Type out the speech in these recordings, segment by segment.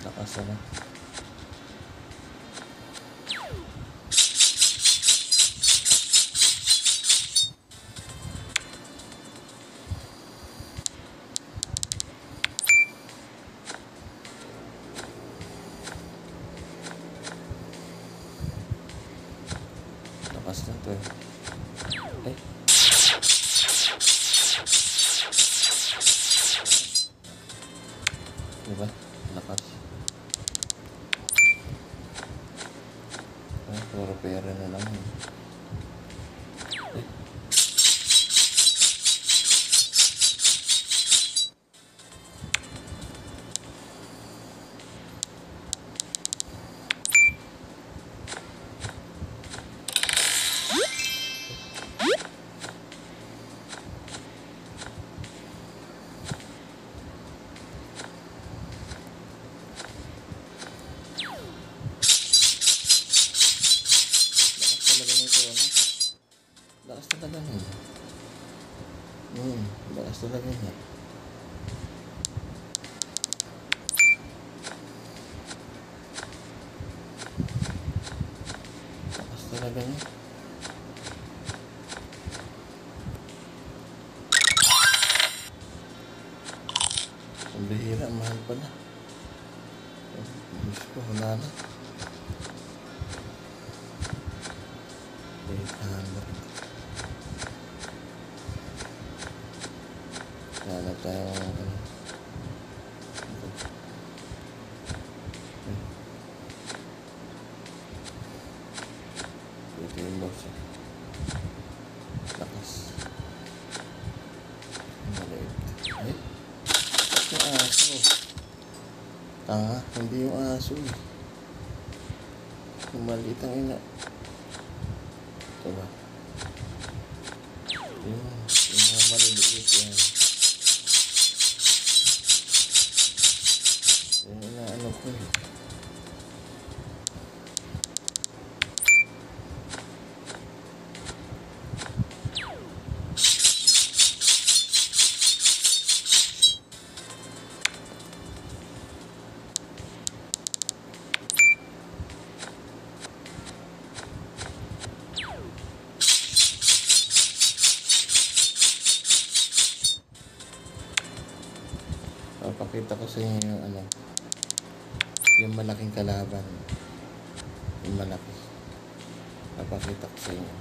Lakas na. Lakas na to eh. Ay. Diba? Lakas. Ay, puro pera na lang eh. Ay. Lakas talaga nun. Lakas talaga nun. Lakas talaga nun. Ang bihira, mahal pala. Diyos ko, wala na. 800. Hanap tayo ano. Ito yung boss eh. Lakas. Maliit. Ay, ba't yung aso? Tanga, hindi yung aso eh. Yung maliit ang ina. Ito ba? Yung mga maliliit yan. Yung inaano ko eh. Papakita ko sa inyo yung ano, yung malaking kalaban. Yung malaki. Papakita ko sa inyo.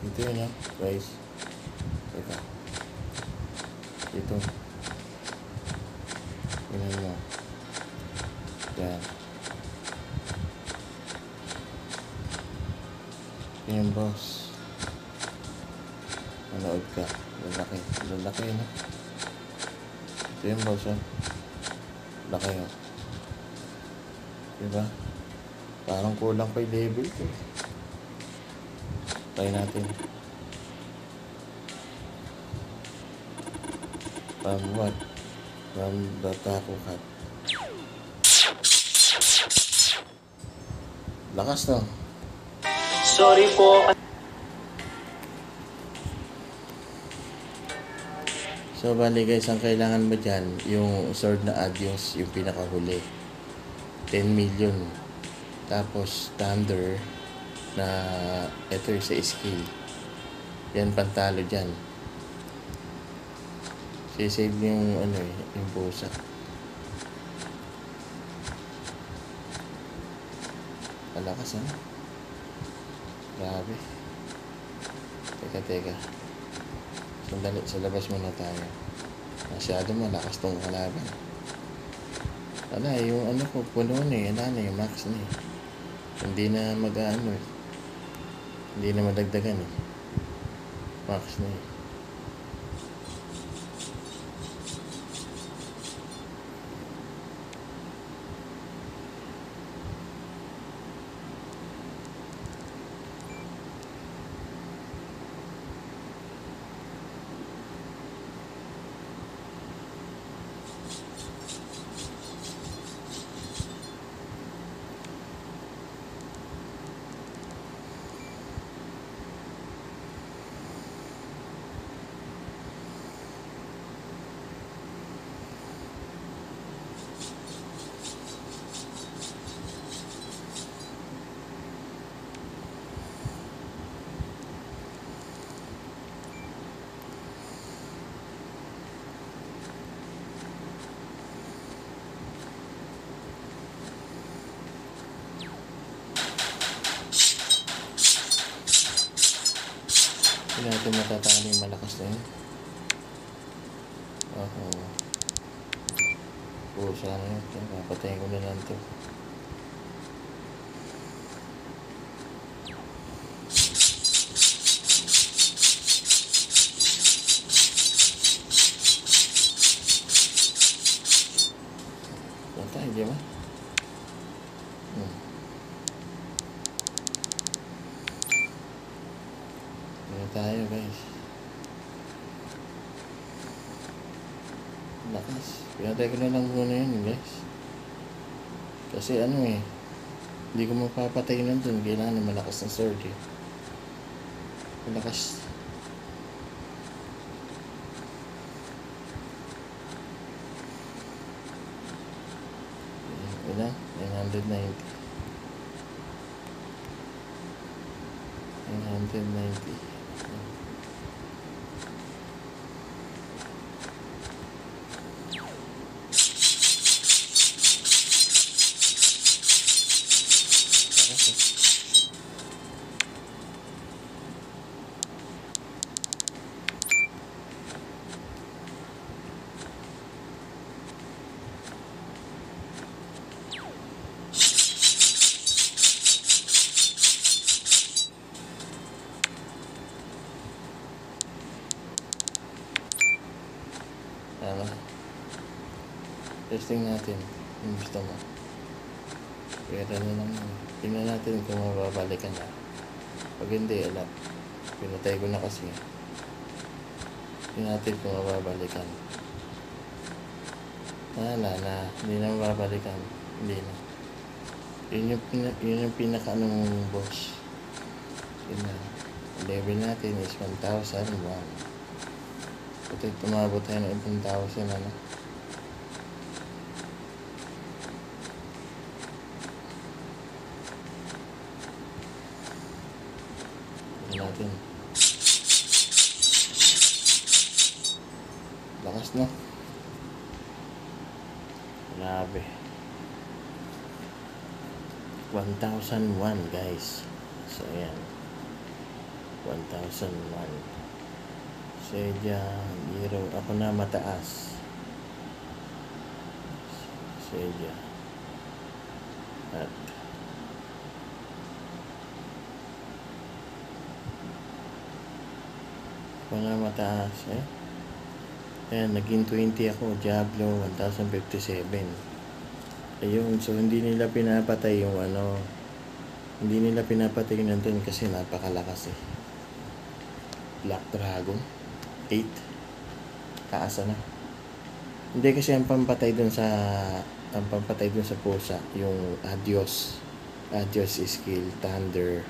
Ito yun ha, guys. Teka. Ito. Tingnan mo. Yan. Ito yung boss. Manood ka. Lalaki. Lalaki yun ha. Ito yung boss ha. Laki ha. Diba? Parang kulang pa yung level ko. Try natin. From what? From the taco cat. Lakas no? Sorry po. So bali guys, ang kailangan mo dyan, yung sword na Adios, yung pinakahuli. 10 million. Tapos thunder na ito yung sa skill. Yan pantalo dyan. Sisave yung ano eh, yung pusa. Malakas ano? Grabe. Teka. Sandali, sa labas muna tayo. Masyado malakas tong kalaban. Wala, yung ano ko, puno na eh. Wala na yung max na eh. Hindi na mag-ano eh. Hindi na madagdagan eh. Max na eh. Hindi natin matatalo yung malakas na yun. Pusa na yun. Papatayin ko na lang to. Patay, di ba? Ano tayo, guys? Lakas. Pinatay ko na lang muna yun, guys. Kasi ano eh, hindi ko mapapatay nun dun. Kailangan na malakas ng sword eh. Malakas. Ilan? 990. 990. Ano? Testing natin yung gusto mo. Pero ano lang, tingnan natin kung mababalikan na. Pag hindi, ala, pinatay ko na kasi. Tingnan natin kung mababalikan. Wala na, hindi na mababalikan. Hindi na. Yun yung pinaka anong boss. Yun na. Level natin is 1,001. Ito tumabot tayo ng 10,000 ano. Natin. Lakas no? Grabe. 1,001 guys. So ayan. 1,001. Sedya, hero. Ako na mataas. Sedya. At ako na mataas eh. Ayan, naging 20 ako. Diablo, 1,057. Ayun, so hindi nila pinapatay yung ano. Hindi nila pinapatay yung nandun kasi napakalakas eh. Black Dragon 8. Taas na. Hindi kasi ang pampatay dun sa pusa yung Adios skill Thunder.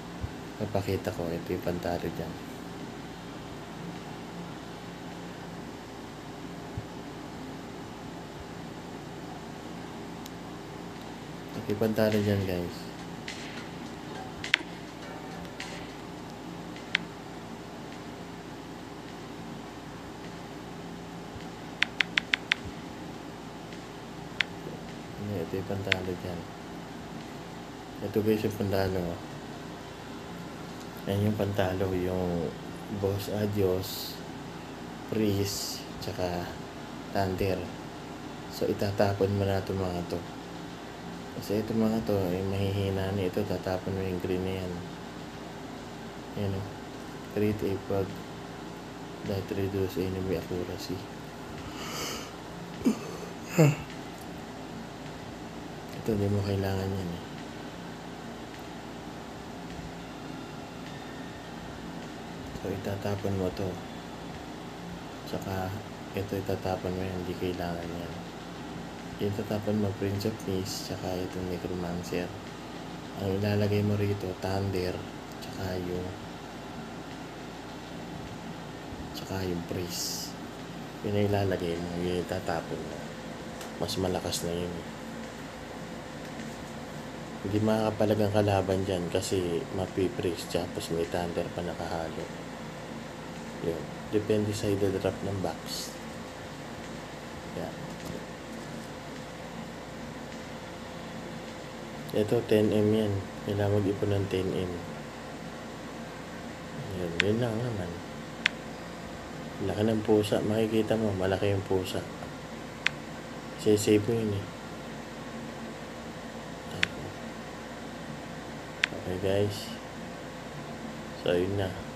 Papakita ko ito yung pantalo dyan. Ito yung pantalo dyan guys. Ito yung pantalo dyan. Ito guys yung pantalo. Yan yung pantalo. Yung Boss Adios, Priest, tsaka Thunder. So itatapon mo na itong mga to. Kasi itong mga to ay mahihina na ito. Tatapon mo yung green na yan. Yan o. Create a pag that reduce enemy accuracy. Ito, hindi mo kailangan yan eh. So, itatapon mo to. Tsaka, ito itatapon mo yan. Hindi kailangan yan. Yung itatapon mo, Prince of Peace, tsaka itong Necromancer. Ang ilalagay mo rito, Thunder, tsaka yung Priest. Yun na ilalagay mo. Yun itatapon mo. Mas malakas na yun eh. Hindi makakapalag ang kalaban dyan kasi mapipraise tapos may Thunder pa nakahalo. Yun. Depende sa idadrop ng box. Yan. Ito 10M yan. Kailangan mag-ipon ng 10M. Yun lang naman. Laki ng pusa. Makikita mo, malaki yung pusa. Save mo yun eh. Okay guys. So, yun na.